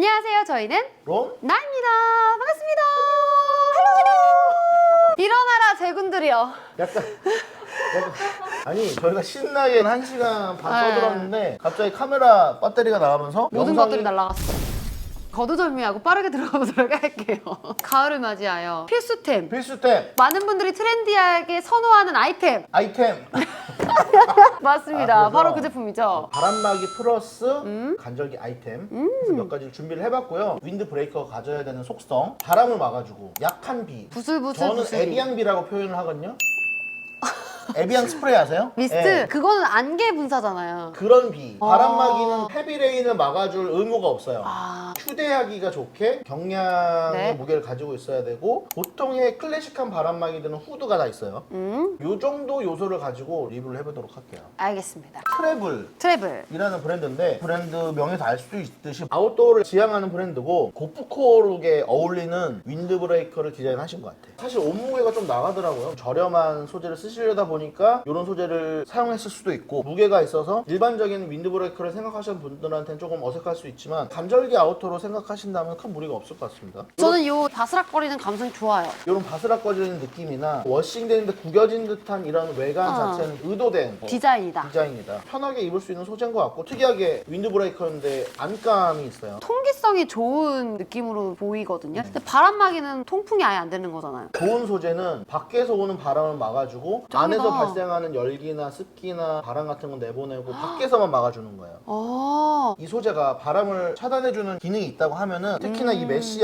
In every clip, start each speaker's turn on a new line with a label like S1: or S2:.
S1: 안녕하세요. 저희는
S2: 롬?
S1: 나입니다. 반갑습니다. 헬로. 일어나라 제군들이여.
S2: 약간 아니 저희가 신나게 1시간 반
S1: 네.
S2: 떠들었는데 갑자기 카메라 배터리가 나가면서
S1: 모든
S2: 영상이
S1: 것들이 날아갔어. 거두절미하고 빠르게 들어가 보도록 할게요. 가을을 맞이하여 필수템.
S2: 필수템
S1: 많은 분들이 트렌디하게 선호하는 아이템.
S2: 아이템
S1: 맞습니다.
S2: 그래서
S1: 바로 그 제품이죠.
S2: 바람막이 플러스 간절기 아이템 그래서 몇 가지를 준비를 해봤고요. 윈드 브레이커가 가져야 되는 속성, 바람을 막아주고 약한 비.
S1: 부슬부슬
S2: 저는
S1: 부슬비.
S2: 에비앙비라고 표현을 하거든요. 에비앙 스프레이 아세요?
S1: 미스트.
S2: 예.
S1: 그거는 안개 분사잖아요.
S2: 그런 비.
S1: 아.
S2: 바람막이는 헤비레인을 막아줄 의무가 없어요.
S1: 아.
S2: 휴대하기가 좋게 경량의
S1: 네.
S2: 무게를 가지고 있어야 되고 보통의 클래식한 바람막이들은 후드가 다 있어요. 요 정도 요소를 가지고 리뷰를 해보도록 할게요.
S1: 알겠습니다.
S2: 트래블
S1: 트래블.
S2: 이라는 브랜드인데 브랜드 명에서 알 수도 있듯이 아웃도어를 지향하는 브랜드고 고프코룩에 어울리는 윈드브레이커를 디자인하신 것 같아요. 사실 옷무게가 좀 나가더라고요. 저렴한 소재를 쓰시려다 보니까 이런 소재를 사용했을 수도 있고 무게가 있어서 일반적인 윈드브레이커를 생각하시는 분들한테는 조금 어색할 수 있지만 간절기 아우터로 생각하신다면 큰 무리가 없을 것 같습니다.
S1: 저는 요 바스락거리는 감성이 좋아요.
S2: 이런 바스락거리는 느낌이나 워싱되는데 구겨진 듯한 이런 외관 자체는 의도된
S1: 디자인이다.
S2: 디자인이다. 편하게 입을 수 있는 소재인 것 같고 특이하게 윈드브레이커인데 안감이 있어요.
S1: 통기성이 좋은 느낌으로 보이거든요. 근데 바람막이는 통풍이 아예 안 되는 거잖아요.
S2: 좋은 소재는 밖에서 오는 바람을 막아주고 안에서
S1: 짱이다.
S2: 발생하는 열기나 습기나 바람 같은 건 내보내고 밖에서만 막아주는 거예요.
S1: 아,
S2: 이 소재가 바람을 차단해주는 기능이 있다고 하면은 특히나 이 메쉬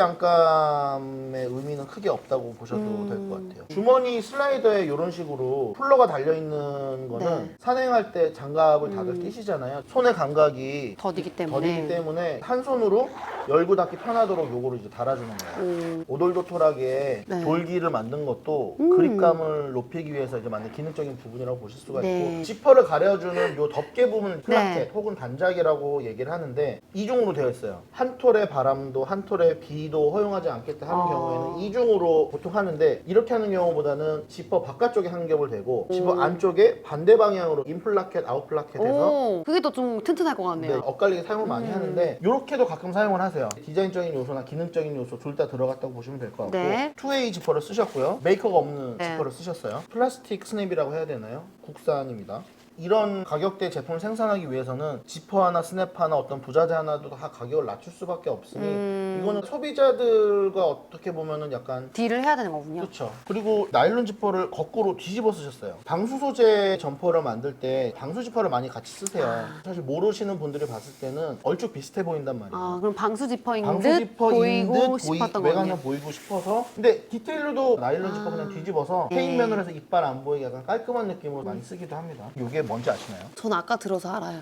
S2: 안감의 의미는 크게 없다고 보셔도 될 것 같아요. 주머니 슬라이더에 이런 식으로 쿨러가 달려있는 거는
S1: 네.
S2: 산행할 때 장갑을 다들 끼시잖아요. 손의 감각이
S1: 더디기 때문에.
S2: 더디기 때문에 한 손으로 열고 닫기 편하도록 요거를 이제 달아주는 거예요. 오돌도돌하게
S1: 네.
S2: 돌기를 만든 것도 그립감을 높이기 위해서 이제 만든 기능적인 부분이라고 보실 수가
S1: 네.
S2: 있고 지퍼를 가려주는 요 덮개 부분을 플라켓
S1: 네.
S2: 혹은 단작이라고 얘기를 하는데 이중으로 되어 있어요. 한 톨의 바람도 한 톨의 비도 허용하지 않겠다 하는 경우에는 이중으로 보통 하는데 이렇게 하는 경우보다는 지퍼 바깥쪽에 한 겹을 대고 지퍼 안쪽에 반대 방향으로 인플라켓, 아웃플라켓 해서
S1: 오, 그게 더 좀 튼튼할 것 같네요.
S2: 네, 엇갈리게 사용을 많이 하는데 이렇게도 가끔 사용을 하세요. 디자인적인 요소나 기능적인 요소 둘 다 들어갔다고 보시면 될 것 같고
S1: 네.
S2: 투웨이 지퍼를 쓰셨고요. 메이커가 없는
S1: 네.
S2: 지퍼를 쓰셨어요. 플라스틱 스냅이라고 해야 되나요? 국산입니다. 이런 가격대 제품을 생산하기 위해서는 지퍼 하나, 스냅 하나, 어떤 부자재 하나도 다 가격을 낮출 수밖에 없으니 이거는 소비자들과 어떻게 보면은 약간
S1: 딜을 해야 되는 거군요.
S2: 그렇죠. 그리고 나일론 지퍼를 거꾸로 뒤집어 쓰셨어요. 방수 소재 점퍼를 만들 때 방수 지퍼를 많이 같이 쓰세요. 사실 모르시는 분들이 봤을 때는 얼추 비슷해 보인단 말이에요.
S1: 아, 그럼 방수 지퍼인
S2: 방수
S1: 듯
S2: 지퍼인
S1: 보이고
S2: 듯
S1: 싶었던
S2: 외관이
S1: 거군요.
S2: 보이고 싶어서 근데 디테일로도 나일론 지퍼 그냥 뒤집어서
S1: 네.
S2: 페인면을 해서 이빨 안 보이게 약간 깔끔한 느낌으로 많이 쓰기도 합니다. 이게 뭔지 아시나요?
S1: 전 아까 들어서 알아요.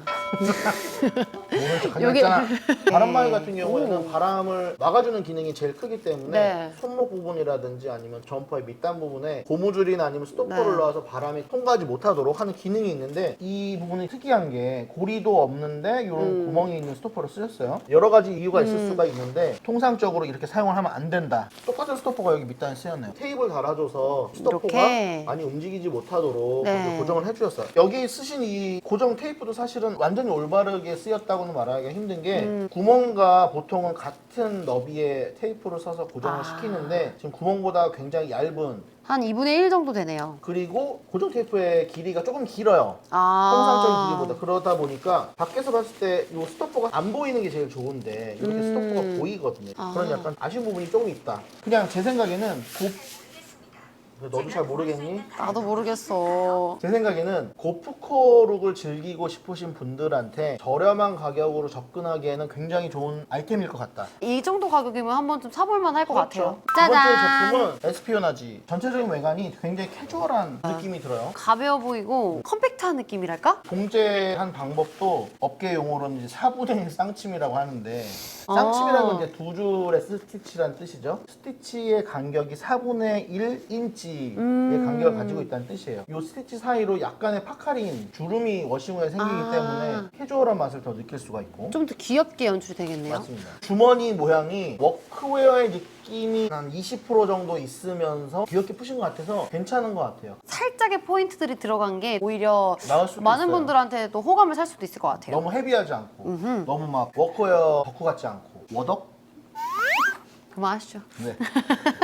S2: 모른 척 하지
S1: 요게-
S2: 않잖아. 바람막이 같은 경우에는 바람을 막아주는 기능이 제일 크기 때문에
S1: 네.
S2: 손목 부분이라든지 아니면 점퍼의 밑단 부분에 고무줄이나 아니면 스토퍼를
S1: 네.
S2: 넣어서 바람이 통과하지 못하도록 하는 기능이 있는데 이 부분이 특이한 게 고리도 없는데 이런 구멍이 있는 스토퍼를 쓰셨어요. 여러 가지 이유가 있을 수가 있는데 통상적으로 이렇게 사용을 하면 안 된다. 똑같은 스토퍼가 여기 밑단에 쓰였네요. 테이블 달아줘서 스토퍼가
S1: 이렇게?
S2: 많이 움직이지 못하도록
S1: 네.
S2: 그렇게 고정을 해주셨어요. 여기 쓰신 이 고정 테이프도 사실은 완전히 올바르게 쓰였다고는 말하기가 힘든 게 구멍과 보통은 같은 너비의 테이프를 써서 고정을 시키는데 지금 구멍보다 굉장히 얇은
S1: 한 2분의 1 정도 되네요.
S2: 그리고 고정 테이프의 길이가 조금 길어요.
S1: 아.
S2: 통상적인 길이보다. 그러다 보니까 밖에서 봤을 때 이 스토퍼가 안 보이는 게 제일 좋은데 이렇게 스토퍼가 보이거든요. 그런 약간 아쉬운 부분이 조금 있다. 그냥 제 생각에는 너도 잘 모르겠니?
S1: 나도 모르겠어.
S2: 제 생각에는 고프코룩을 즐기고 싶으신 분들한테 저렴한 가격으로 접근하기에는 굉장히 좋은 아이템일 것 같다.
S1: 이 정도 가격이면 한 번쯤 사볼만 할 것 같아요.
S2: 두 번째
S1: 짜잔!
S2: 제품은 에스피오나지. 전체적인 외관이 굉장히 캐주얼한 느낌이 들어요.
S1: 가벼워 보이고 컴팩트한 느낌이랄까?
S2: 봉제한 방법도 업계 용어로는 이제 4분의 1 쌍침이라고 하는데 쌍침이라는 건 이제 두 줄의 스티치라는 뜻이죠. 스티치의 간격이 4분의 1인치의 간격을 가지고 있다는 뜻이에요. 이 스티치 사이로 약간의 파카린, 주름이 워싱후에 생기기 때문에 캐주얼한 맛을 더 느낄 수가 있고
S1: 좀 더 귀엽게 연출이 되겠네요.
S2: 맞습니다. 주머니 모양이 워크웨어의 느낌이 한 20% 정도 있으면서 귀엽게 푸신 것 같아서 괜찮은 것 같아요.
S1: 살짝의 포인트들이 들어간 게 오히려
S2: 나을 수도
S1: 많은
S2: 있어요.
S1: 분들한테 또 호감을 살 수도 있을 것 같아요.
S2: 너무 헤비하지 않고 너무 막 워크웨어 덕후 같지 않고 워덕?
S1: 그만하시죠.
S2: 네.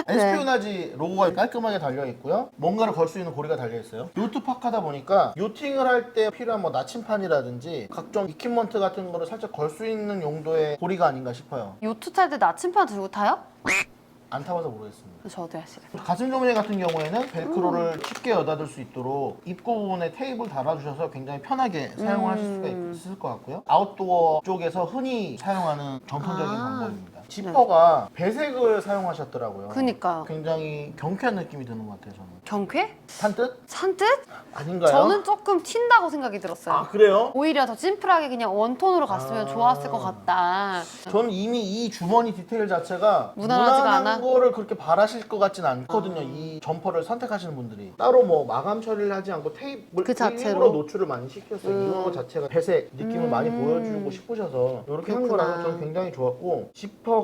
S2: 에스피오나지 로고가 깔끔하게 달려있고요. 뭔가를 걸 수 있는 고리가 달려있어요. 요트 파크하다 보니까 요팅을 할 때 필요한 뭐 나침판이라든지 각종 이퀴먼트 같은 거를 살짝 걸 수 있는 용도의 고리가 아닌가 싶어요.
S1: 요트 탈 때 나침판 들고 타요?
S2: 안 타봐서 모르겠습니다.
S1: 저도 하시래.
S2: 가슴 조무니 같은 경우에는 벨크로를 쉽게 여닫을 수 있도록 입구 부분에 테이블 달아주셔서 굉장히 편하게 사용을 하실 수가 있을 것 같고요. 아웃도어 쪽에서 흔히 사용하는 전통적인 방법입니다. 지퍼가 배색을 사용하셨더라고요.
S1: 그니까요.
S2: 굉장히 경쾌한 느낌이 드는 것 같아요, 저는.
S1: 경쾌?
S2: 산뜻?
S1: 산뜻?
S2: 아닌가요?
S1: 저는 조금 튄다고 생각이 들었어요.
S2: 아, 그래요?
S1: 오히려 더 심플하게 그냥 원톤으로 갔으면 좋았을 것 같다.
S2: 저는 이미 이 주머니 디테일 자체가
S1: 무난하지가
S2: 무난한
S1: 않아?
S2: 거를 그렇게 바라실 것 같진 않거든요. 이 점퍼를 선택하시는 분들이 따로 뭐 마감 처리를 하지 않고 테이프를
S1: 그 자체로?
S2: 일부러 노출을 많이 시켰어요. 이거 자체가 배색 느낌을 많이 보여주고 싶으셔서 이렇게 한
S1: 그렇구나.
S2: 거라서 저는 굉장히 좋았고, 지퍼가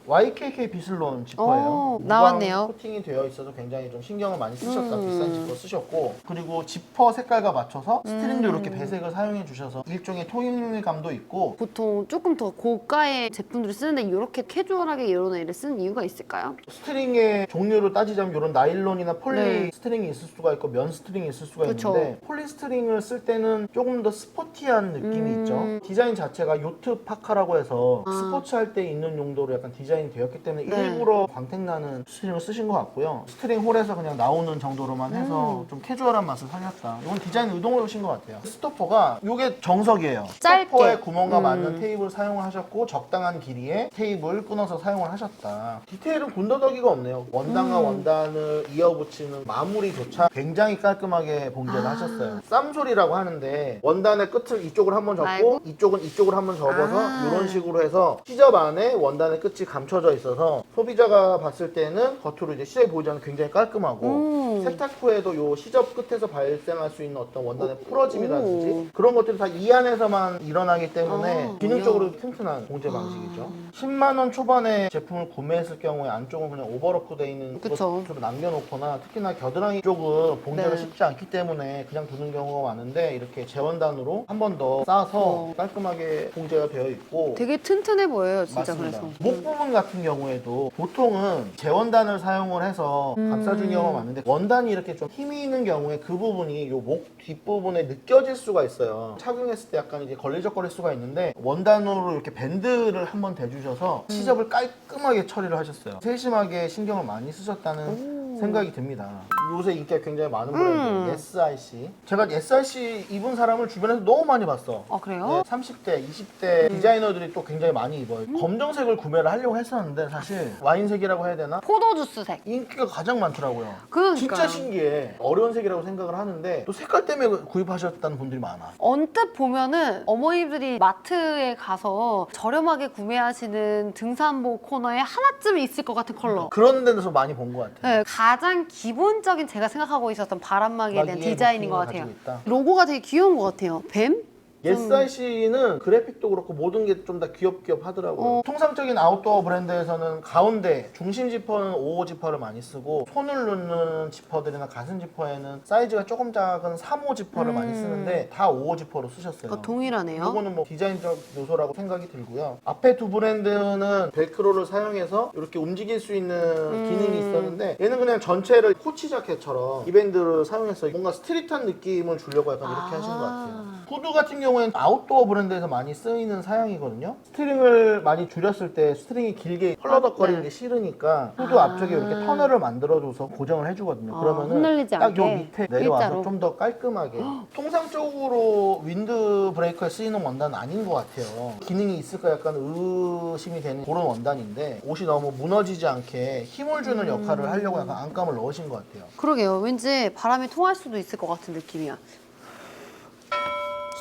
S2: YKK 빗을 놓은 지퍼예요.
S1: 오, 나왔네요.
S2: 코팅이 되어 있어서 굉장히 좀 신경을 많이 쓰셨다. 비싼 지퍼 쓰셨고, 그리고 지퍼 색깔과 맞춰서 스트링도 이렇게 배색을 사용해 주셔서 일종의 통일감도 있고.
S1: 보통 조금 더 고가의 제품들을 쓰는데 이렇게 캐주얼하게 이런 애를 쓰는 이유가 있을까요?
S2: 스트링의 종류로 따지자면 이런 나일론이나 폴리
S1: 네.
S2: 스트링이 있을 수가 있고 면 스트링이 있을 수가
S1: 그쵸.
S2: 있는데, 폴리 스트링을 쓸 때는 조금 더 스포티한 느낌이 있죠. 디자인 자체가 요트 파카라고 해서 스포츠 할 때 있는 용도로 약간 디자인이 되었기 때문에
S1: 네.
S2: 일부러 광택나는 스트링을 쓰신 것 같고요. 스트링 홀에서 그냥 나오는 정도로만 해서 좀 캐주얼한 맛을 살렸다. 이건 디자인 의도하신 것 같아요. 스토퍼가 이게 정석이에요.
S1: 짧게.
S2: 스토퍼에 구멍과 맞는 테이블 사용을 하셨고 적당한 길이의 테이블 끊어서 사용을 하셨다. 디테일은 군더더기가 없네요. 원단과 원단을 이어붙이는 마무리조차 굉장히 깔끔하게 봉제를 하셨어요. 쌈소리라고 하는데 원단의 끝을 이쪽으로 한번 접고
S1: 말고?
S2: 이쪽은 이쪽으로 한번 접어서 이런 식으로 해서 시접 안에 원단의 끝이 감춰져 있어서 소비자가 봤을 때는 겉으로 이제 시접이 보이지 않는 굉장히 깔끔하고 세탁 후에도 요 시접 끝에서 발생할 수 있는 어떤 원단의 풀어짐이라든지 그런 것들이 다 이 안에서만 일어나기 때문에 기능적으로 튼튼한 봉제 방식이죠. 10만 원 초반에 제품을 구매했을 경우에 안쪽은 그냥 오버로크 돼 있는
S1: 그쵸.
S2: 것으로 남겨놓거나, 특히나 겨드랑이 쪽은 봉제가
S1: 네.
S2: 쉽지 않기 때문에 그냥 두는 경우가 많은데 이렇게 재원단으로 한 번 더 싸서 깔끔하게 봉제가 되어 있고.
S1: 되게 튼튼해 보여요, 진짜.
S2: 맞습니다.
S1: 그래서.
S2: 목 부분 같은 경우에도 보통은 재원단을 사용을 해서 감싸주는 경우가 많은데, 원단이 이렇게 좀 힘이 있는 경우에 그 부분이 요 목 뒷부분에 느껴질 수가 있어요. 착용했을 때 약간 이제 걸리적거릴 수가 있는데, 원단으로 이렇게 밴드를 한번 대주셔서 시접을 깔끔하게 처리를 하셨어요. 세심하게 신경을 많이 쓰셨다는 생각이 듭니다. 요새 인기가 굉장히 많은 브랜드 SIC. 제가 SIC 입은 사람을 주변에서 너무 많이 봤어.
S1: 아, 그래요?
S2: 네, 30대, 20대 디자이너들이 또 굉장히 많이 입어요. 검정색을 구매를 하려고 했었는데 사실 와인색이라고 해야 되나?
S1: 포도주스색.
S2: 인기가 가장 많더라고요.
S1: 그러니까요.
S2: 진짜 신기해. 어려운 색이라고 생각을 하는데 또 색깔 때문에 구입하셨다는 분들이 많아.
S1: 언뜻 보면은 어머니들이 마트에 가서 저렴하게 구매하시는 등산복 코너에 하나쯤 있을 것 같은 컬러.
S2: 그런 데서 많이 본 것 같아요.
S1: 네, 가장 기본적인 제가 생각하고 있었던 바람막이에 대한
S2: 마기의
S1: 디자인인 것
S2: 느낌을
S1: 같아요.
S2: 가지고 있다.
S1: 로고가 되게 귀여운 것 같아요. 뱀?
S2: SIC는 그래픽도 그렇고 모든 게 좀 다 귀엽귀엽 하더라고요. 통상적인 아웃도어 브랜드에서는 가운데 중심 지퍼는 5호 지퍼를 많이 쓰고, 손을 넣는 지퍼들이나 가슴 지퍼에는 사이즈가 조금 작은 3호 지퍼를 많이 쓰는데 다 5호 지퍼로 쓰셨어요.
S1: 동일하네요.
S2: 이거는 뭐 디자인적 요소라고 생각이 들고요. 앞에 두 브랜드는 벨크로를 사용해서 이렇게 움직일 수 있는 기능이 있었는데, 얘는 그냥 전체를 코치 자켓처럼 이밴드를 사용해서 뭔가 스트릿한 느낌을 주려고 약간 이렇게 하신 것 같아요. 후드 같은 경우에는 아웃도어 브랜드에서 많이 쓰이는 사양이거든요. 스트링을 많이 줄였을 때 스트링이 길게 헐러덕거리는 게 싫으니까 후드 앞쪽에 이렇게 터널을 만들어줘서 고정을 해주거든요. 그러면은
S1: 흩날리지
S2: 딱 요
S1: 않게
S2: 밑에 내려와서
S1: 일자로.
S2: 좀 더 깔끔하게. 통상적으로 윈드 브레이커에 쓰이는 원단은 아닌 것 같아요. 기능이 있을까 약간 의심이 되는 그런 원단인데, 옷이 너무 무너지지 않게 힘을 주는 역할을 하려고 약간 안감을 넣으신 것 같아요.
S1: 그러게요. 왠지 바람이 통할 수도 있을 것 같은 느낌이야.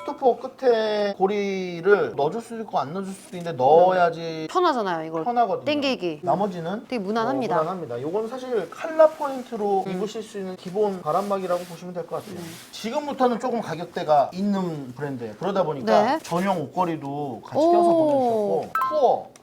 S2: 스토퍼 끝에 고리를 넣어줄 수도 있고 안 넣어줄 수도 있는데 넣어야지
S1: 편하잖아요, 이걸.
S2: 편하거든요.
S1: 땡기기.
S2: 나머지는
S1: 되게 무난합니다.
S2: 무난합니다. 이건 사실 칼라 포인트로 입으실 수 있는 기본 바람막이라고 보시면 될 것 같아요. 지금부터는 조금 가격대가 있는 브랜드예요. 그러다 보니까
S1: 네.
S2: 전용 옷걸이도 같이
S1: 오.
S2: 껴서 보내주셨고,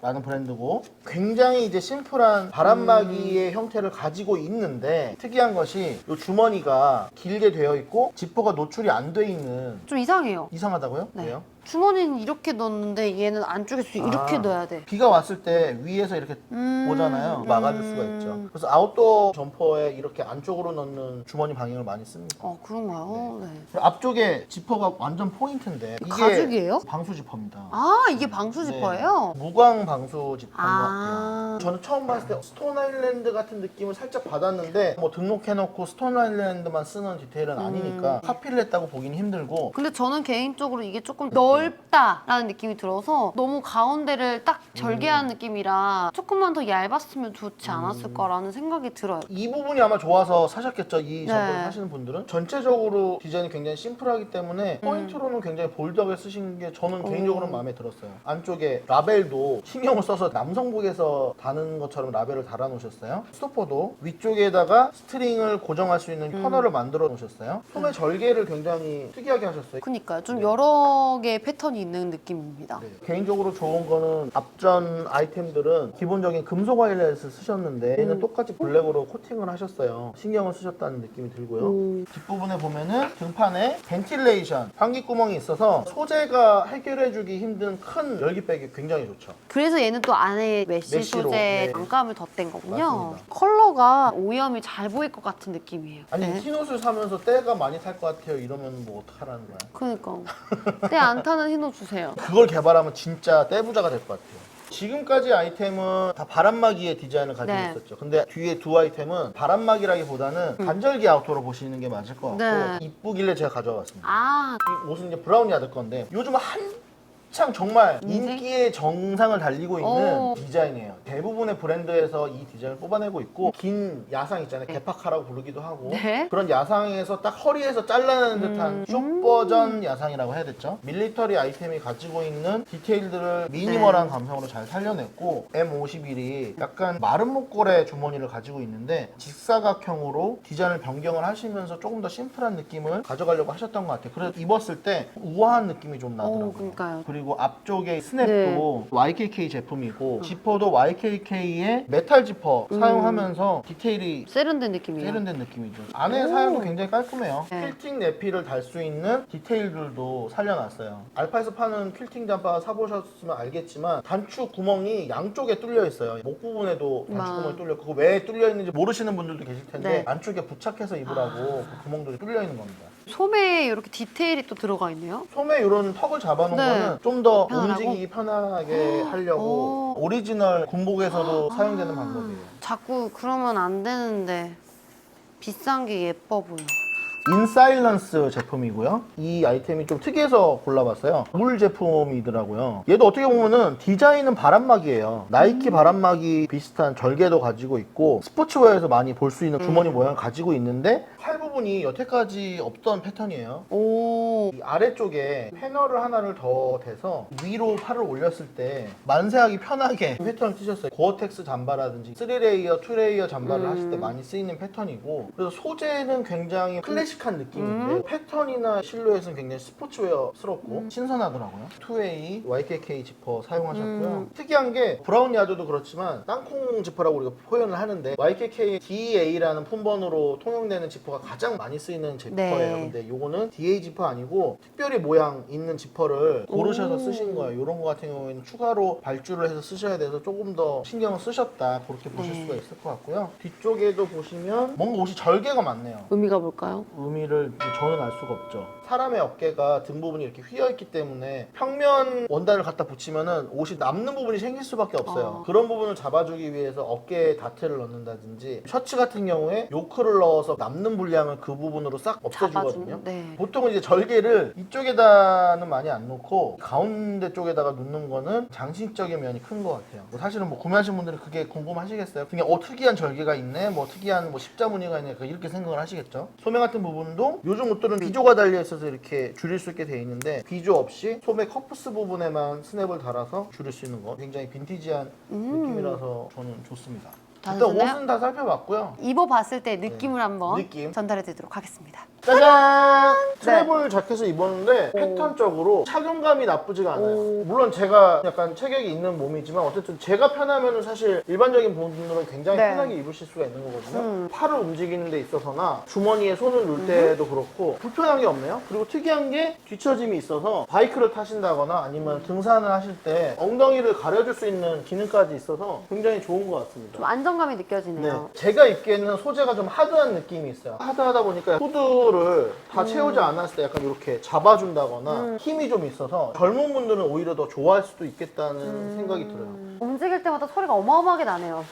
S2: 쿠어라는 브랜드고 굉장히 이제 심플한 바람막이의 형태를 가지고 있는데, 특이한 것이 이 주머니가 길게 되어 있고 지퍼가 노출이 안 돼 있는.
S1: 좀 이상해요.
S2: 이상하다고요?
S1: 네.
S2: 왜요?
S1: 주머니는 이렇게 넣었는데 얘는 안쪽에서 이렇게 넣어야 돼.
S2: 비가 왔을 때 위에서 이렇게 오잖아요. 막아줄 수가 있죠. 그래서 아웃도어 점퍼에 이렇게 안쪽으로 넣는 주머니 방향을 많이 씁니다.
S1: 그런가요? 네.
S2: 그리고 앞쪽에 지퍼가 완전 포인트인데 이게
S1: 가죽이에요?
S2: 방수 지퍼입니다.
S1: 아, 이게 방수 지퍼예요?
S2: 무광 방수 지퍼인 것
S1: 아.
S2: 같아요. 저는 처음 봤을 때 스톤 아일랜드 같은 느낌을 살짝 받았는데 뭐 등록해놓고 스톤 아일랜드만 쓰는 디테일은 아니니까 카피를 했다고 보기는 힘들고
S1: 근데 저는 개인적으로 이게 조금 넓다라는 느낌이 들어서 너무 가운데를 딱 절개한 느낌이라 조금만 더 얇았으면 좋지 않았을까라는 생각이 들어요.
S2: 이 부분이 아마 좋아서 사셨겠죠. 이
S1: 네.
S2: 점퍼를 사시는 분들은 전체적으로 디자인이 굉장히 심플하기 때문에 포인트로는 굉장히 볼드하게 쓰신 게 저는 개인적으로는 마음에 들었어요. 안쪽에 라벨도 신경을 써서 남성복에서 다는 것처럼 라벨을 달아 놓으셨어요. 스토퍼도 위쪽에다가 스트링을 고정할 수 있는 터널을 만들어 놓으셨어요. 소매 절개를 굉장히 특이하게 하셨어요.
S1: 그니까요. 좀 여러 개의 패턴이 있는 느낌입니다.
S2: 네. 개인적으로 좋은 거는 앞전 아이템들은 기본적인 금속 와이어렛을 쓰셨는데 얘는 똑같이 블랙으로 코팅을 하셨어요. 신경을 쓰셨다는 느낌이 들고요. 뒷부분에 보면은 등판에 벤틸레이션, 환기구멍이 있어서 소재가 해결해주기 힘든 큰 열기백이 굉장히 좋죠.
S1: 그래서 얘는 또 안에 메쉬
S2: 메쉬로,
S1: 소재
S2: 네.
S1: 안감을 덧댄 거군요.
S2: 맞습니다.
S1: 컬러가 오염이 잘 보일 것 같은 느낌이에요.
S2: 아니
S1: 네.
S2: 흰옷을 사면서 때가 많이 탈 것 같아요. 이러면 뭐 어떡하라는 거야.
S1: 그니까. 때 안 타는 흰옷 주세요.
S2: 그걸 개발하면 진짜 떼부자가 될 것 같아요. 지금까지 아이템은 다 바람막이의 디자인을 가지고
S1: 네.
S2: 있었죠. 근데 뒤에 두 아이템은 바람막이라기보다는 간절기 아우터로 보시는 게 맞을 것 같고
S1: 네.
S2: 이쁘길래 제가 가져와 봤습니다.
S1: 아,
S2: 이 옷은 이제 브라운 야드 건데 요즘 한창 정말 인기의 정상을 달리고 있는
S1: 오.
S2: 디자인이에요. 대부분의 브랜드에서 이 디자인을 뽑아내고 있고 긴 야상 있잖아요. 개파카라고 부르기도 하고
S1: 네.
S2: 그런 야상에서 딱 허리에서 잘라내는 듯한 숏 버전 야상이라고 해야 됐죠. 밀리터리 아이템이 가지고 있는 디테일들을 미니멀한 감성으로 잘 살려냈고 M51이 약간 마른 목걸이 주머니를 가지고 있는데 직사각형으로 디자인을 변경을 하시면서 조금 더 심플한 느낌을 가져가려고 하셨던 것 같아요. 그래서 입었을 때 우아한 느낌이 좀 나더라고요.
S1: 그러니까요.
S2: 그리고 앞쪽에 스냅도 YKK 제품이고 지퍼도 YKK의 메탈 지퍼 사용하면서 디테일이
S1: 세련된 느낌이에요.
S2: 세련된 느낌이죠. 안에 사양도 굉장히 깔끔해요.
S1: 네.
S2: 퀼팅 내피를 달 수 있는 디테일들도 살려놨어요. 알파에서 파는 퀼팅 잠바 사보셨으면 알겠지만 단추 구멍이 양쪽에 뚫려 있어요. 목 부분에도 단추 구멍이 뚫렸고 그 왜 뚫려 있는지 모르시는 분들도 계실 텐데
S1: 네.
S2: 안쪽에 부착해서 입으라고 그 구멍들이 뚫려 있는 겁니다.
S1: 소매에 이렇게 디테일이 또 들어가 있네요.
S2: 소매 이런 턱을 잡아놓은
S1: 네.
S2: 거는 좀 더
S1: 편안하고?
S2: 움직이기 편하게 하려고 오리지널 군복에서도 사용되는 방법이에요.
S1: 자꾸 그러면 안 되는데 비싼 게 예뻐 보여.
S2: 인사일런스 제품이고요. 이 아이템이 좀 특이해서 골라봤어요. 물 제품이더라고요. 얘도 어떻게 보면은 디자인은 바람막이에요. 나이키 바람막이 비슷한 절개도 가지고 있고 스포츠웨어에서 많이 볼 수 있는 주머니 모양을 가지고 있는데 팔 부분이 여태까지 없던 패턴이에요.
S1: 오.
S2: 이 아래쪽에 패널을 하나를 더 대서 위로 팔을 올렸을 때 만세하기 편하게 패턴을 쓰셨어요. 고어텍스 잠바라든지 3레이어, 2레이어 잠바를 하실 때 많이 쓰이는 패턴이고 그래서 소재는 굉장히 클래식한 느낌인데 패턴이나 실루엣은 굉장히 스포츠웨어스럽고 신선하더라고요. 2A YKK 지퍼 사용하셨고요. 특이한 게 브라운 야드도 그렇지만 땅콩 지퍼라고 우리가 표현을 하는데 YKK DA라는 품번으로 통용되는 지퍼가 가장 많이 쓰이는 지퍼예요.
S1: 네.
S2: 근데 요거는 DA 지퍼 아니고 특별히 모양 있는 지퍼를 고르셔서 쓰신 거예요. 이런 거 같은 경우에는 추가로 발주를 해서 쓰셔야 돼서 조금 더 신경을 쓰셨다 그렇게 보실
S1: 네.
S2: 수가 있을 것 같고요. 뒤쪽에도 보시면 뭔가 옷이 절개가 많네요.
S1: 의미가 뭘까요?
S2: 의미를 저는 알 수가 없죠. 사람의 어깨가 등 부분이 이렇게 휘어 있기 때문에 평면 원단을 갖다 붙이면은 옷이 남는 부분이 생길 수밖에 없어요. 그런 부분을 잡아주기 위해서 어깨에 다트를 넣는다든지 셔츠 같은 경우에 요크를 넣어서 남는 분량을 그 부분으로 싹 없애주거든요.
S1: 잡아주는? 네.
S2: 보통은 이제 절개를 이쪽에다는 많이 안 놓고 가운데 쪽에다가 놓는 거는 장식적인 면이 큰 것 같아요. 뭐 사실은 뭐 구매하신 분들은 그게 궁금하시겠어요. 그냥 특이한 절개가 있네, 뭐 특이한 뭐 십자 무늬가 있네, 이렇게 생각을 하시겠죠. 소매 같은 부분도 요즘 옷들은 비조가 달려 있어서 이렇게 줄일 수 있게 돼 있는데 비조 없이 소매 커프스 부분에만 스냅을 달아서 줄일 수 있는 거 굉장히 빈티지한 느낌이라서 저는 좋습니다.
S1: 다
S2: 일단
S1: 드셨나요?
S2: 옷은 다 살펴봤고요.
S1: 입어봤을 때 느낌을 한번
S2: 느낌.
S1: 전달해드리도록 하겠습니다.
S2: 짜잔! 트래블 자켓을 입었는데 패턴적으로 착용감이 나쁘지가 않아요. 물론 제가 약간 체격이 있는 몸이지만 어쨌든 제가 편하면 사실 일반적인 분들은 굉장히
S1: 네.
S2: 편하게 입으실 수가 있는 거거든요. 팔을 움직이는 데 있어서나 주머니에 손을 넣을 때도 그렇고 불편한 게 없네요. 그리고 특이한 게 뒤처짐이 있어서 바이크를 타신다거나 아니면 등산을 하실 때 엉덩이를 가려줄 수 있는 기능까지 있어서 굉장히 좋은 것 같습니다.
S1: 좀 안정감이
S2: 네.
S1: 느껴지네요.
S2: 제가 입기에는 소재가 좀 하드한 느낌이 있어요. 하드하다 보니까 후드를 다 채우지 않았을 때 약간 이렇게 잡아준다거나 힘이 좀 있어서 젊은 분들은 오히려 더 좋아할 수도 있겠다는 생각이 들어요.
S1: 움직일 때마다 소리가 어마어마하게 나네요.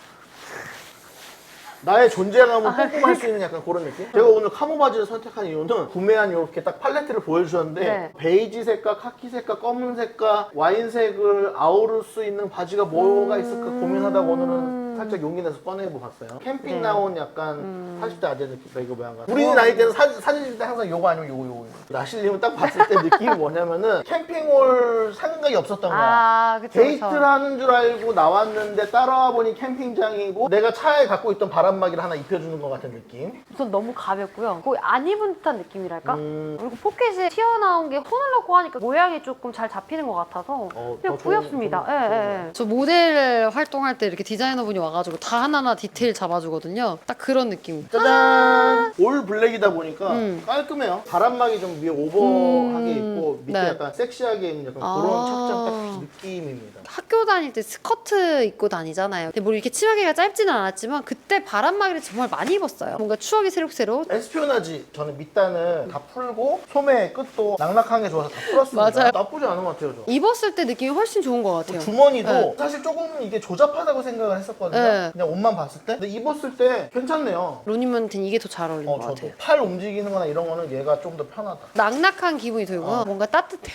S2: 나의 존재감을 뿜뿜할 수 있는 약간 그런 느낌? 제가 오늘 카모 바지를 선택한 이유는 구매한 이렇게 딱 팔레트를 보여주셨는데
S1: 네.
S2: 베이지색과 카키색과 검은색과 와인색을 아우를 수 있는 바지가 뭐가 있을까 고민하다가 오늘은 살짝 용기 내서 꺼내보았어요. 캠핑
S1: 네.
S2: 나온 약간 40대 아재 느낌 이거 뭐야? 우리 나이 때는 사진 찍을 때 항상 요거 아니면 요거. 라실님은 딱 봤을 때 느낌이 뭐냐면은 캠핑 올 생각이 없었던 거야.
S1: 아, 그쵸,
S2: 데이트를
S1: 그쵸.
S2: 하는 줄 알고 나왔는데 따라와 보니 캠핑장이고 내가 차에 갖고 있던 바람막이를 하나 입혀주는 것 같은 느낌.
S1: 우선 너무 가볍고요. 거의 안 입은 듯한 느낌이랄까?
S2: 음.
S1: 그리고 포켓이 튀어나온 게 손을 넣고 하니까 모양이 조금 잘 잡히는 것 같아서 그냥
S2: 더
S1: 구엽습니다.
S2: 좋은
S1: 예, 예. 저 모델 활동할 때 이렇게 디자이너분이 와가지고 다 하나하나 디테일 잡아주거든요. 딱 그런 느낌.
S2: 짜잔! 올 블랙이다 보니까 깔끔해요. 바람막이 좀 위에 오버하게 있고 밑에
S1: 네.
S2: 약간 섹시하게 있는 약간
S1: 아.
S2: 그런 착장 딱 느낌입니다.
S1: 학교 다닐 때 스커트 입고 다니잖아요. 근데 뭐 이렇게 치마개가 짧지는 않았지만 그때 바람막이를 정말 많이 입었어요. 뭔가 추억이 새록새록.
S2: 에스피오나지 저는 밑단을 다 풀고 소매 끝도 낙낙한 게 좋아서 다 풀었습니다.
S1: 맞아요.
S2: 나쁘지 않은 것 같아요. 저.
S1: 입었을 때 느낌이 훨씬 좋은 것 같아요.
S2: 주머니도
S1: 네.
S2: 사실 조금 이게 조잡하다고 생각을 했었거든요.
S1: 네.
S2: 그냥 옷만 봤을 때. 근데 입었을 때 괜찮네요.
S1: 로님한테는 이게 더 잘 어울리는 것
S2: 저도
S1: 같아요.
S2: 팔 움직이는 거나 이런 거는 얘가 좀 더 편하다.
S1: 낙낙한 기분이 들고요. 뭔가 따뜻해.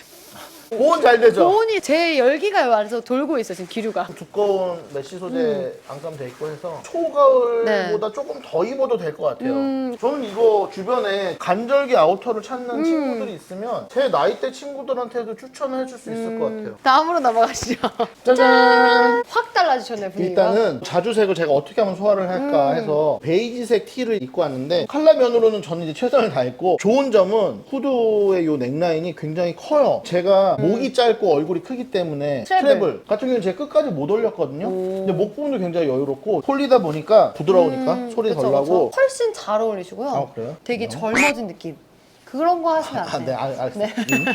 S2: 보온 잘 되죠?
S1: 보온이 제 열기가 안에서 돌고 있어요, 지금 기류가.
S2: 두꺼운 메쉬 소재 안감돼 있고 해서 초가을보다
S1: 네.
S2: 조금 더 입어도 될 것 같아요. 저는 이거 주변에 간절기 아우터를 찾는 친구들이 있으면 제 나이대 친구들한테도 추천을 해줄 수 있을 것 같아요.
S1: 다음으로 넘어가시죠.
S2: 짜잔!
S1: 확 달라지셨네요, 분위기가.
S2: 일단은 자주색을 제가 어떻게 하면 소화를 할까 해서 베이지색 티를 입고 왔는데 컬러 면으로는 저는 이제 최선을 다했고 좋은 점은 후드의 요 넥라인이 굉장히 커요. 제가 목이 짧고 얼굴이 크기 때문에 스트랩을 같은 경우는 제가 끝까지 못 올렸거든요. 근데 목 부분도 굉장히 여유롭고 폴리다 보니까 부드러우니까 소리 덜 나고.
S1: 훨씬 잘 어울리시고요.
S2: 아, 그래요?
S1: 되게 젊어진 느낌. 그런 거 하시면 안 돼요.
S2: 알겠습니다.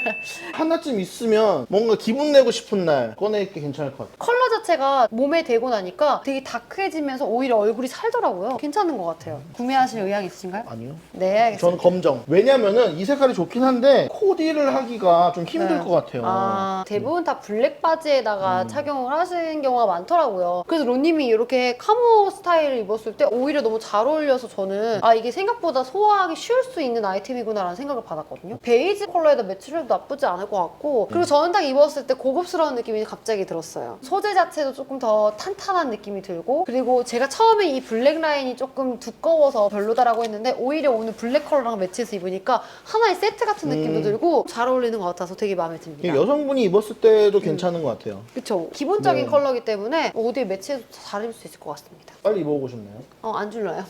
S2: 하나쯤 있으면 뭔가 기분 내고 싶은 날 꺼내 입기 괜찮을 것 같아요.
S1: 컬러 자체가 몸에 대고 나니까 되게 다크해지면서 오히려 얼굴이 살더라고요. 괜찮은 것 같아요. 구매하실 의향 있으신가요?
S2: 아니요.
S1: 네, 알겠습니다.
S2: 저는 검정. 왜냐면은 이 색깔이 좋긴 한데 코디를 하기가 좀 힘들
S1: 네.
S2: 것 같아요.
S1: 아, 대부분 다 블랙 바지에다가 착용을 하시는 경우가 많더라고요. 그래서 로님이 이렇게 카모 스타일을 입었을 때 오히려 너무 잘 어울려서 저는 아, 이게 생각보다 소화하기 쉬울 수 있는 아이템이구나라는 생각을 받았거든요. 베이지 컬러에다 매치를 해도 나쁘지 않을 것 같고 그리고 저는 딱 입었을 때 고급스러운 느낌이 갑자기 들었어요. 소재 자체도 조금 더 탄탄한 느낌이 들고 그리고 제가 처음에 이 블랙 라인이 조금 두꺼워서 별로다라고 했는데 오히려 오늘 블랙 컬러랑 매치해서 입으니까 하나의 세트 같은 느낌도 들고 잘 어울리는 것 같아서 되게 마음에 듭니다.
S2: 여성분이 입었을 때도 괜찮은 것 같아요.
S1: 그쵸. 기본적인
S2: 네.
S1: 컬러이기 때문에 어디에 매치해도 잘 입을 수 있을 것 같습니다.
S2: 빨리 입어보고 싶네요.
S1: 안 줄라요.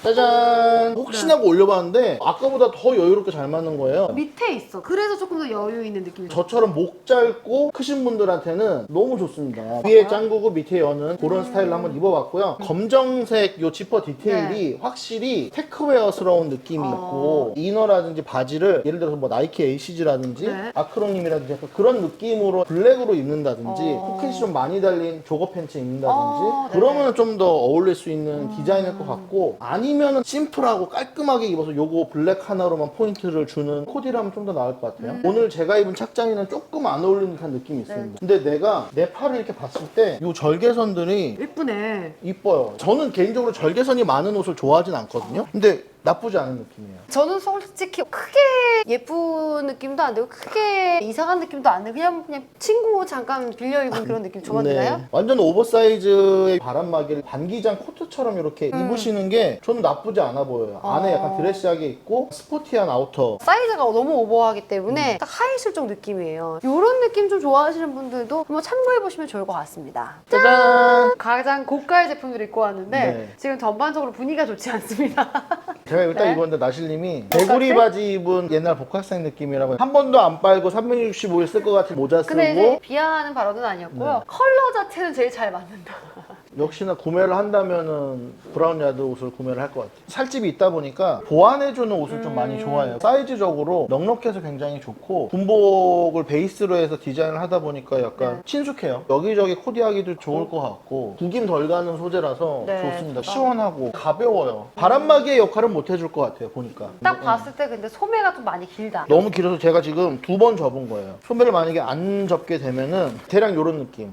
S2: 짜잔! 혹시나 하고 올려봤는데 아까보다 더 여유롭게 잘 맞는 거예요.
S1: 밑에 있어. 그래서 조금 더 여유 있는 느낌이 들어요.
S2: 저처럼 목 짧고 크신 분들한테는 너무 좋습니다. 위에 짱구고 밑에 여는 그런 스타일로 한번 입어봤고요. 검정색 요 지퍼 디테일이 확실히 테크웨어스러운 느낌이 있고 이너라든지 바지를 예를 들어서 뭐 나이키 에이시즈라든지
S1: 네.
S2: 아크로님이라든지 약간 그런 느낌으로 블랙으로 입는다든지 포켓이 좀 많이 달린 조거 팬츠 입는다든지 그러면 좀 더 어울릴 수 있는 디자인일 것 같고 아니면은 심플하고 깔끔하게 입어서 요거 블랙 하나로만 포인트를 주는 코디라면 좀 더 나을 것 같아요. 오늘 제가 입은 착장이랑 조금 안 어울리는 듯한 느낌이 있습니다. 근데 내가 내 팔을 이렇게 봤을 때 요 절개선들이
S1: 예쁘네.
S2: 이뻐요. 저는 개인적으로 절개선이 많은 옷을 좋아하진 않거든요. 근데 나쁘지 않은 느낌이에요.
S1: 저는 솔직히 크게 예쁜 느낌도 안 들고 크게 이상한 느낌도 안 들고 그냥 친구 잠깐 빌려 입은 그런 느낌 좋아하나요?
S2: 네. 완전 오버사이즈의 바람막이를 반기장 코트처럼 이렇게 입으시는 게 저는 나쁘지 않아 보여요. 안에 약간 드레시하게 입고 스포티한 아우터.
S1: 사이즈가 너무 오버하기 때문에 딱 하이 실종 느낌이에요. 이런 느낌 좀 좋아하시는 분들도 한번 참고해보시면 좋을 것 같습니다.
S2: 짜잔!
S1: 가장 고가의 제품들을 입고 왔는데
S2: 네.
S1: 지금 전반적으로 분위기가 좋지 않습니다.
S2: 제가 일단
S1: 네.
S2: 입었는데 나실님이 개구리 바지 입은 옛날 복학생 느낌이라고 한 번도 안 빨고 365일 쓸 것 같은 모자 쓰고
S1: 근데 이제 비하하는 발언은 아니었고요.
S2: 네.
S1: 컬러 자체는 제일 잘 맞는다.
S2: 역시나 구매를 한다면은 브라운 야드 옷을 구매를 할 것 같아요. 살집이 있다 보니까 보완해주는 옷을 좀 많이 좋아해요. 사이즈적으로 넉넉해서 굉장히 좋고 군복을 베이스로 해서 디자인을 하다 보니까 약간
S1: 네.
S2: 친숙해요. 여기저기 코디하기도 좋을 것 같고 구김 덜 가는 소재라서
S1: 네,
S2: 좋습니다.
S1: 좋다.
S2: 시원하고 가벼워요. 바람막이의 역할은 못 해줄 것 같아요. 보니까.
S1: 딱 봤을 때 근데 소매가 좀 많이 길다.
S2: 너무 길어서 제가 지금 2번 접은 거예요. 소매를 만약에 안 접게 되면은 대략 이런 느낌.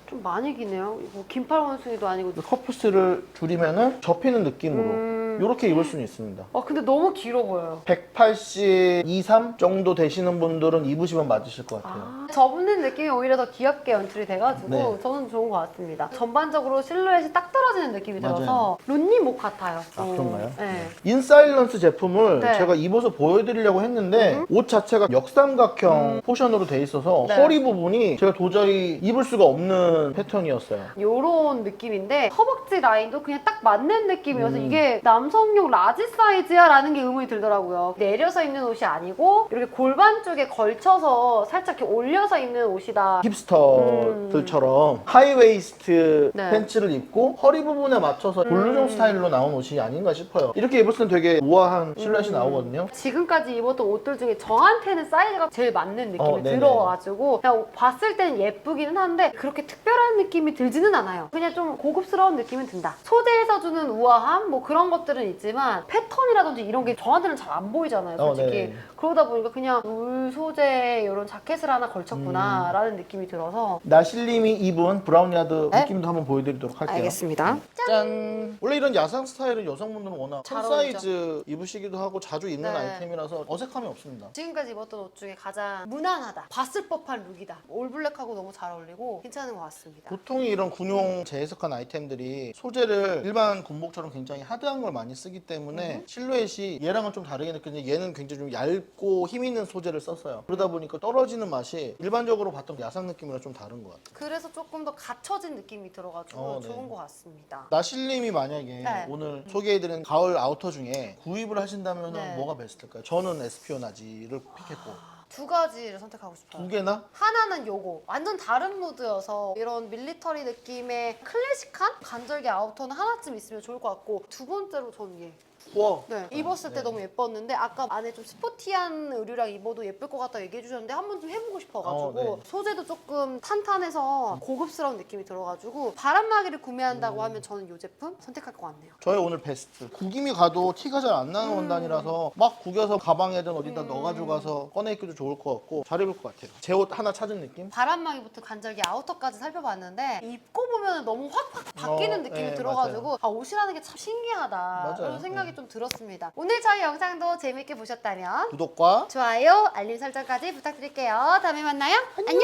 S1: 좀 많이 기네요. 뭐 긴팔 원숭이도 아니고.
S2: 커프스를 줄이면은 접히는 느낌으로 이렇게 입을 수는 있습니다.
S1: 근데 너무 길어 보여요.
S2: 182, 3 정도 되시는 분들은 입으시면 맞으실 것 같아요.
S1: 접는 느낌이 오히려 더 귀엽게 연출이 돼가지고
S2: 네.
S1: 저는 좋은 것 같습니다. 전반적으로 실루엣이 딱 떨어지는 느낌이
S2: 맞아요.
S1: 들어서 론님 옷 같아요.
S2: 아, 그런가요?
S1: 네.
S2: 인사일런스 제품을
S1: 네.
S2: 제가 입어서 보여드리려고 했는데 옷 자체가 역삼각형 포션으로 돼 있어서
S1: 네.
S2: 허리 부분이 제가 도저히 입을 수가 없는 패턴이었어요.
S1: 요런 느낌인데 허벅지 라인도 그냥 딱 맞는 느낌이어서 이게 남성용 라지 사이즈야 라는 게 의문이 들더라고요. 내려서 입는 옷이 아니고 이렇게 골반 쪽에 걸쳐서 살짝 이렇게 올려서 입는 옷이다.
S2: 힙스터들처럼 하이웨이스트
S1: 네.
S2: 팬츠를 입고 허리 부분에 맞춰서 볼루종 스타일로 나온 옷이 아닌가 싶어요. 이렇게 입었을 때 되게 우아한 실루엣이 나오거든요.
S1: 지금까지 입었던 옷들 중에 저한테는 사이즈가 제일 맞는 느낌이
S2: 네네.
S1: 들어가지고 그냥 봤을 때는 예쁘기는 한데 그렇게 특별한 느낌이 들지는 않아요. 그냥 좀 고급스러운 느낌은 든다. 소재에서 주는 우아함 뭐 그런 것들은 있지만 패턴이라든지 이런 게 저한테는 잘 안 보이잖아요, 솔직히.
S2: 네.
S1: 그러다 보니까 그냥 울 소재 이런 자켓을 하나 걸쳤구나 라는 느낌이 들어서
S2: 나실님이 입은 브라운 야드
S1: 네?
S2: 느낌도 한번 보여드리도록 할게요.
S1: 알겠습니다.
S2: 짠! 원래 이런 야상 스타일은 여성분들은 워낙
S1: 잘
S2: 큰 사이즈 입으시기도 하고 자주 입는
S1: 네.
S2: 아이템이라서 어색함이 없습니다.
S1: 지금까지 입었던 옷 중에 가장 무난하다. 봤을 법한 룩이다. 올블랙하고 너무 잘 어울리고 괜찮은 것 같습니다.
S2: 보통 이런 군용 재해석한 아이템들이 소재를 일반 군복처럼 굉장히 하드한 걸 많이 쓰기 때문에 실루엣이 얘랑은 좀 다르게 느껴지는데 얘는 굉장히 좀 얇고 힘 있는 소재를 썼어요. 그러다 보니까 떨어지는 맛이 일반적으로 봤던 야상 느낌이랑 좀 다른 것 같아요.
S1: 그래서 조금 더 갖춰진 느낌이 들어가지고
S2: 네.
S1: 좋은 것 같습니다.
S2: 나실님이 만약에
S1: 네.
S2: 오늘 소개해드린 가을 아우터 중에 구입을 하신다면
S1: 네.
S2: 뭐가 베스트일까요? 저는 에스피오나지를 픽했고
S1: 두 가지를 선택하고 싶어요.
S2: 두 개나?
S1: 하나는 요거 완전 다른 무드여서 이런 밀리터리 느낌의 클래식한 간절기 아우터는 하나쯤 있으면 좋을 것 같고 두 번째로 저는 얘
S2: 우와.
S1: 네, 입었을 때
S2: 네.
S1: 너무 예뻤는데 아까 안에 좀 스포티한 의류랑 입어도 예쁠 것 같다 얘기해 주셨는데 한번 좀 해보고 싶어가지고
S2: 네.
S1: 소재도 조금 탄탄해서 고급스러운 느낌이 들어가지고 바람막이를 구매한다고 하면 저는 이 제품 선택할 것 같네요.
S2: 저의 오늘 베스트. 구김이 가도 티가 잘 안 나는 원단이라서 막 구겨서 가방에든 어디다 넣어가지고 가서 꺼내 입기도 좋을 것 같고 잘 입을 것 같아요. 제 옷 하나 찾은 느낌?
S1: 바람막이부터 간절기 아우터까지 살펴봤는데 입고 보면 너무 확 바뀌는 느낌이
S2: 네,
S1: 들어가지고 아, 옷이라는 게 참 신기하다
S2: 맞아요.
S1: 그런 생각이
S2: 네.
S1: 좀 들었습니다. 오늘 저희 영상도 재밌게 보셨다면
S2: 구독과
S1: 좋아요, 알림 설정까지 부탁드릴게요. 다음에 만나요. 안녕.